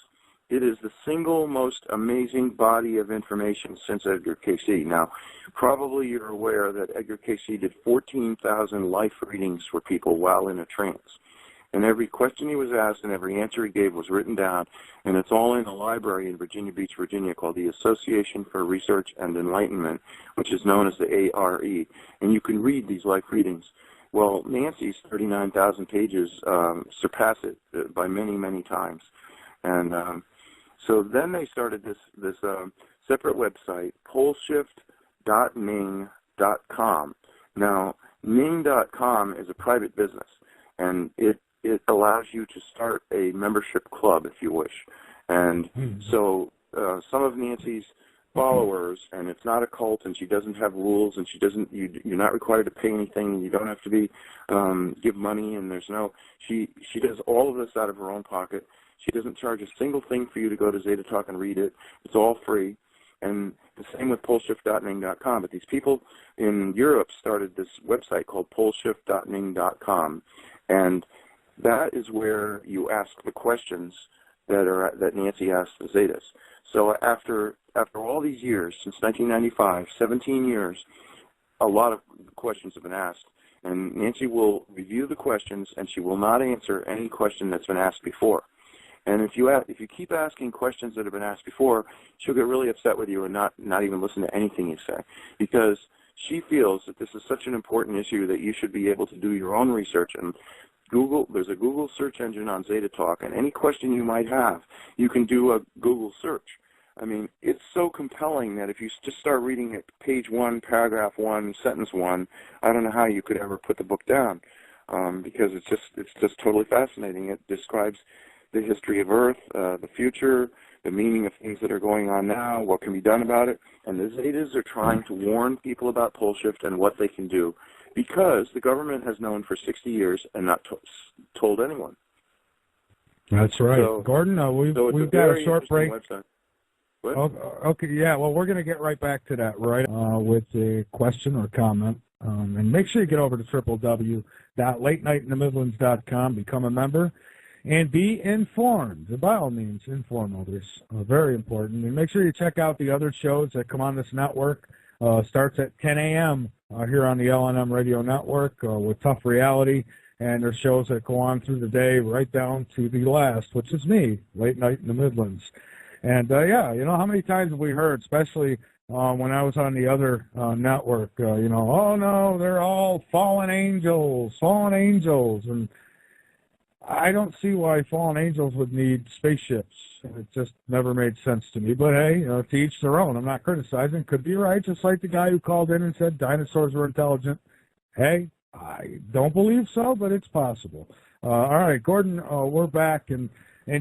it is the single most amazing body of information since Edgar Cayce. Now, probably you're aware that Edgar Cayce did 14,000 life readings for people while in a trance. And every question he was asked and every answer he gave was written down, and it's all in a library in Virginia Beach, Virginia, called the Association for Research and Enlightenment, which is known as the ARE. And you can read these life readings. Well, Nancy's 39,000 pages surpass it by many, many times. And so then they started this separate website, poleshift.ning.com. Now, ning.com is a private business, and it allows you to start a membership club if you wish. And so some of Nancy's followers, and it's not a cult, and she doesn't have rules, and you're not required to pay anything, you don't have to be give money, and she does all of this out of her own pocket. She doesn't charge a single thing for you to go to Zeta Talk and read it. It's all free. And the same with poleshift.ning.com. But these people in Europe started this website called poleshift.ning.com, and that is where you ask the questions that Nancy asked the Zetas. So after all these years, since 1995, 17 years, a lot of questions have been asked, and Nancy will review the questions, and she will not answer any question that's been asked before. And if you keep asking questions that have been asked before, she'll get really upset with you and not even listen to anything you say, because she feels that this is such an important issue that you should be able to do your own research. And there's a Google search engine on Zeta Talk, and any question you might have, you can do a Google search. I mean, it's so compelling that if you just start reading at page 1, paragraph 1, sentence 1, I don't know how you could ever put the book down, because it's just totally fascinating. It describes the history of Earth, the future, the meaning of things that are going on now, what can be done about it. And the Zetas are trying to warn people about pole shift and what they can do, because the government has known for 60 years and not told anyone. That's right. So, Gordon, we've got a short break. Okay, yeah, well, we're going to get right back to that, right, with a question or comment. And make sure you get over to www.latenightinthe.midlands.com, become a member, and be informed. And by all means, inform others. Very important. And make sure you check out the other shows that come on this network. Starts at 10 a.m. Here on the LNM Radio Network with Tough Reality. And there's shows that go on through the day right down to the last, which is me, Late Night in the Midlands. And, yeah, you know, how many times have we heard, especially when I was on the other network, you know, oh, no, they're all fallen angels. And I don't see why fallen angels would need spaceships. It just never made sense to me. But, hey, you know, to each their own. I'm not criticizing. Could be right, just like the guy who called in and said dinosaurs were intelligent. Hey, I don't believe so, but it's possible. All right, Gordon, we're back. And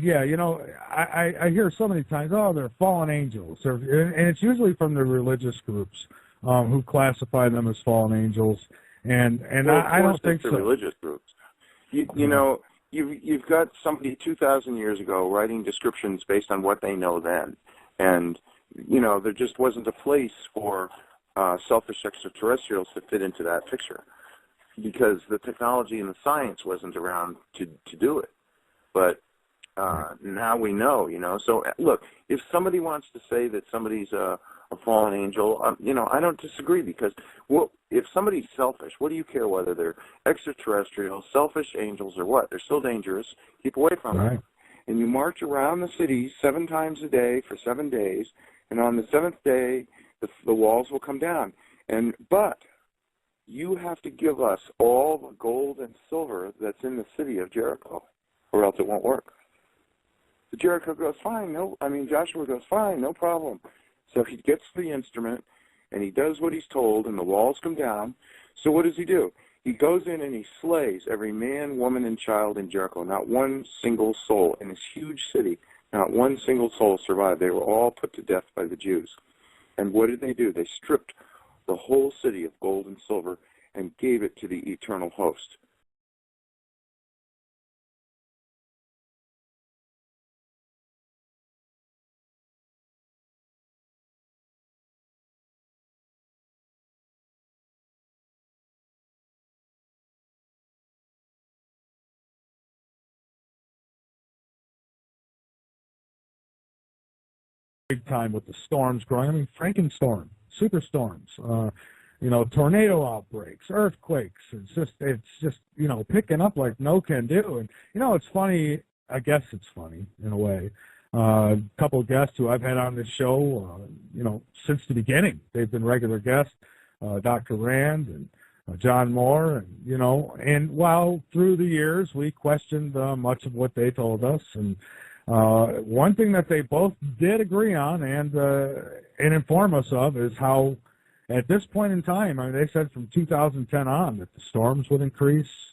yeah, you know, I hear so many times, oh, they're fallen angels. And it's usually from the religious groups who classify them as fallen angels. And well, I don't think so. The religious groups. You know, you've got somebody 2,000 years ago writing descriptions based on what they know then. And, you know, there just wasn't a place for selfish extraterrestrials to fit into that picture, because the technology and the science wasn't around to do it. But now we know, you know. So, look, if somebody wants to say that somebody's a fallen angel, you know, I don't disagree, because if somebody's selfish, what do you care whether they're extraterrestrial, selfish angels, or what? They're still dangerous. Keep away from them. And you march around the city 7 times a day for 7 days, and on the 7th day, the walls will come down. But you have to give us all the gold and silver that's in the city of Jericho, or else it won't work. So Jericho goes, fine, Joshua goes, fine, no problem. So he gets the instrument, and he does what he's told, and the walls come down. So what does he do? He goes in and he slays every man, woman, and child in Jericho. Not one single soul in this huge city, not one single soul survived. They were all put to death by the Jews. And what did they do? They stripped the whole city of gold and silver and gave it to the eternal host. Big time with the storms growing. I mean, Frankenstorm, superstorms, you know, tornado outbreaks, earthquakes. It's just, you know, picking up like no can do. And, you know, it's funny. I guess it's funny in a way. A couple of guests who I've had on this show, you know, since the beginning, they've been regular guests, Dr. Rand and John Moore, and, you know, and while through the years we questioned much of what they told us. And one thing that they both did agree on and inform us of is how, at this point in time, I mean, they said from 2010 on that the storms would increase,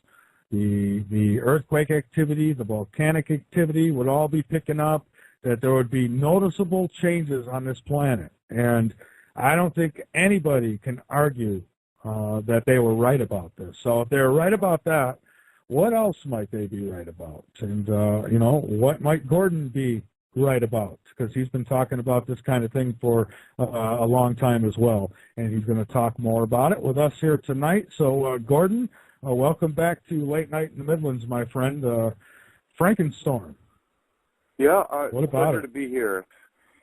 the earthquake activity, the volcanic activity would all be picking up, that there would be noticeable changes on this planet. And I don't think anybody can argue that they were right about this. So if they're right about that, what else might they be right about? And, you know, what might Gordon be right about, because he's been talking about this kind of thing for a long time as well, and he's going to talk more about it with us here tonight. So, Gordon, welcome back to Late Night in the Midlands, my friend. Frankenstorm. Yeah, What it's a about pleasure to be here.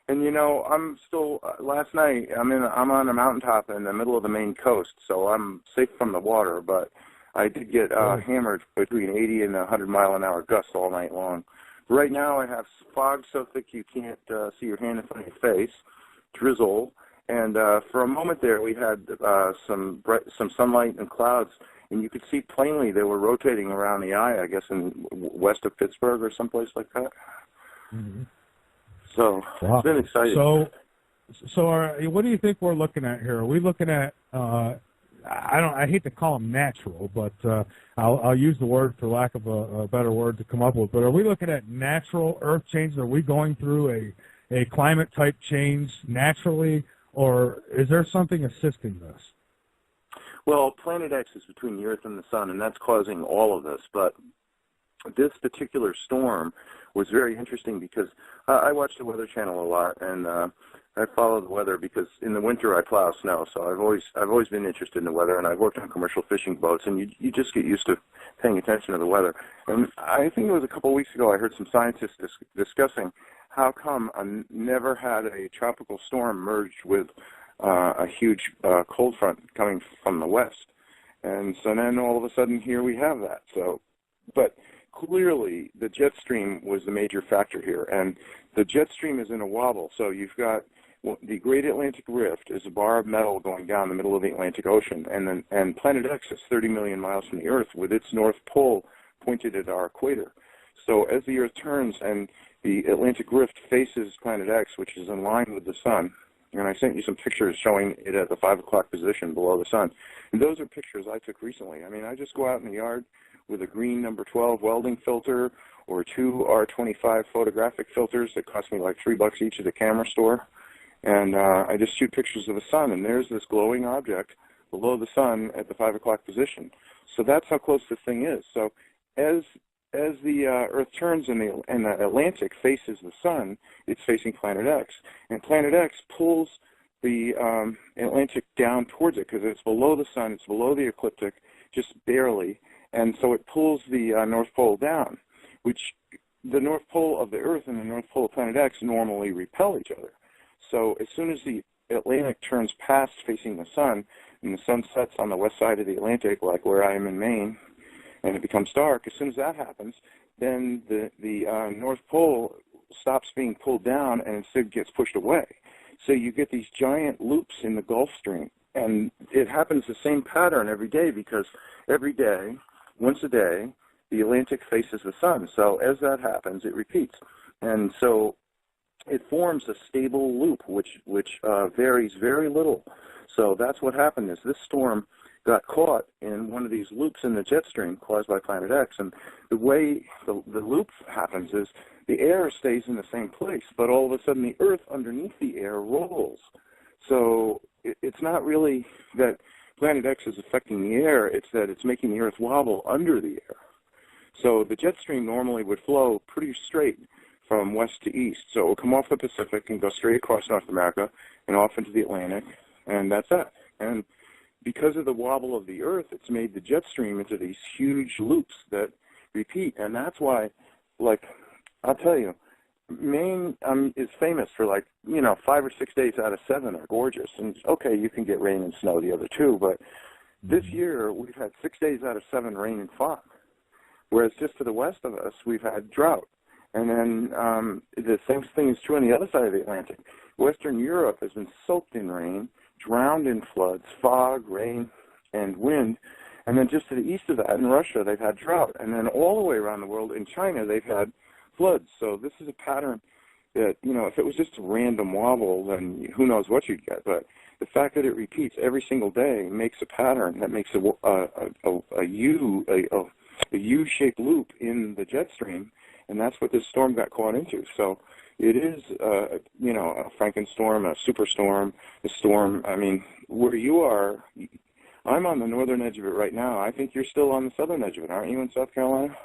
And you know, I'm still. Last night, I'm on a mountaintop in the middle of the Maine coast, so I'm safe from the water. But I did get hammered between 80 and 100-mile-an-hour gusts all night long. Right now, I have fog so thick you can't see your hand in front of your face, drizzle, and for a moment there, we had some sunlight and clouds, and you could see plainly they were rotating around the eye. I guess in west of Pittsburgh or someplace like that. Mm-hmm. So wow. It's been exciting. So what do you think we're looking at here? Are we looking at I hate to call them natural, but I'll use the word for lack of a better word to come up with. But are we looking at natural Earth changes? Are we going through a climate type change naturally, or is there something assisting this? Well, Planet X is between the Earth and the Sun, and that's causing all of this. But this particular storm was very interesting because I watch the Weather Channel a lot, and I follow the weather because in the winter I plow snow. So I've always been interested in the weather, and I've worked on commercial fishing boats, and you just get used to paying attention to the weather. And I think it was a couple of weeks ago I heard some scientists discussing how come I never had a tropical storm merged with a huge cold front coming from the west. And so then all of a sudden here we have that. So, but clearly the jet stream was the major factor here, and the jet stream is in a wobble. So you've got the Great Atlantic Rift is a bar of metal going down the middle of the Atlantic Ocean, and Planet X is 30 million miles from the Earth with its north pole pointed at our equator. So as the Earth turns and the Atlantic Rift faces Planet X, which is in line with the sun, and I sent you some pictures showing it at the 5 o'clock position below the sun. And those are pictures I took recently. I mean, I just go out in the yard with a green number 12 welding filter or two R25 photographic filters that cost me like $3 each at the camera store. And I just shoot pictures of the sun, and there's this glowing object below the sun at the 5 o'clock position. So that's how close this thing is. So as the Earth turns and the Atlantic faces the sun, it's facing Planet X. And Planet X pulls the Atlantic down towards it because it's below the sun, it's below the ecliptic, just barely. And so it pulls the North Pole down, which the North Pole of the Earth and the North Pole of Planet X normally repel each other. So as soon as the Atlantic turns past facing the sun, and the sun sets on the west side of the Atlantic, like where I am in Maine, and it becomes dark, as soon as that happens, then the North Pole stops being pulled down and instead gets pushed away. So you get these giant loops in the Gulf Stream. And it happens the same pattern every day because every day, once a day, the Atlantic faces the sun. So as that happens, it repeats. And so it forms a stable loop, which varies very little. So that's what happened is this storm got caught in one of these loops in the jet stream caused by Planet X. And the way the loop happens is the air stays in the same place, but all of a sudden the Earth underneath the air rolls. So it's not really that Planet X is affecting the air, it's that it's making the Earth wobble under the air. So the jet stream normally would flow pretty straight from west to east. So it will come off the Pacific and go straight across North America and off into the Atlantic, and that's it. And because of the wobble of the Earth, it's made the jet stream into these huge loops that repeat. And that's why, like, I'll tell you, Maine is famous for, like, 5 or 6 days out of 7 are gorgeous. And, okay, you can get rain and snow the other 2, but this year we've had 6 days out of 7 rain and fog. Whereas just to the west of us, we've had drought. And then the same thing is true on the other side of the Atlantic. Western Europe has been soaked in rain, drowned in floods, fog, rain, and wind. And then just to the east of that, in Russia, they've had drought. And then all the way around the world, in China, they've had floods. So this is a pattern that, if it was just a random wobble, then who knows what you'd get. But the fact that it repeats every single day makes a pattern that makes a U-shaped loop in the jet stream. And that's what this storm got caught into. So it is, a Frankenstorm, a superstorm, a storm. I mean, where you are, I'm on the northern edge of it right now. I think you're still on the southern edge of it, aren't you, in South Carolina?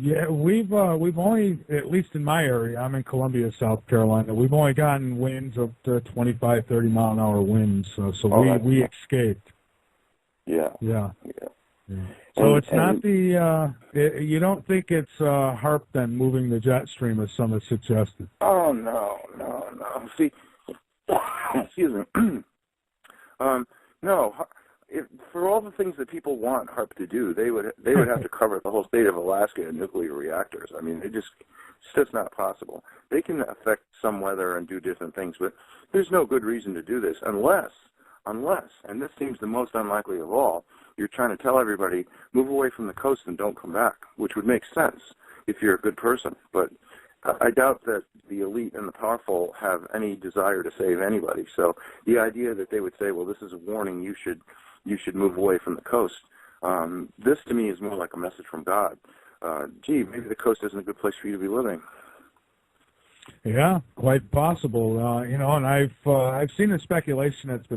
Yeah, we've only, at least in my area, I'm in Columbia, South Carolina, we've only gotten winds of the 25, 30 mile an hour winds, so we escaped. Yeah. Yeah. Yeah. Yeah. So it's not and you don't think it's HARP then moving the jet stream as some have suggested? oh no. See, excuse me. No, for all the things that people want HARP to do, they would have to cover the whole state of Alaska in nuclear reactors. I mean, it's just not possible. They can affect some weather and do different things, but there's no good reason to do this unless, and this seems the most unlikely of all, you're trying to tell everybody, move away from the coast and don't come back, which would make sense if you're a good person. But I doubt that the elite and the powerful have any desire to save anybody. So the idea that they would say, well, this is a warning, you should move away from the coast, this to me is more like a message from God. Gee, maybe the coast isn't a good place for you to be living. Yeah, quite possible. And I've seen the speculation that's been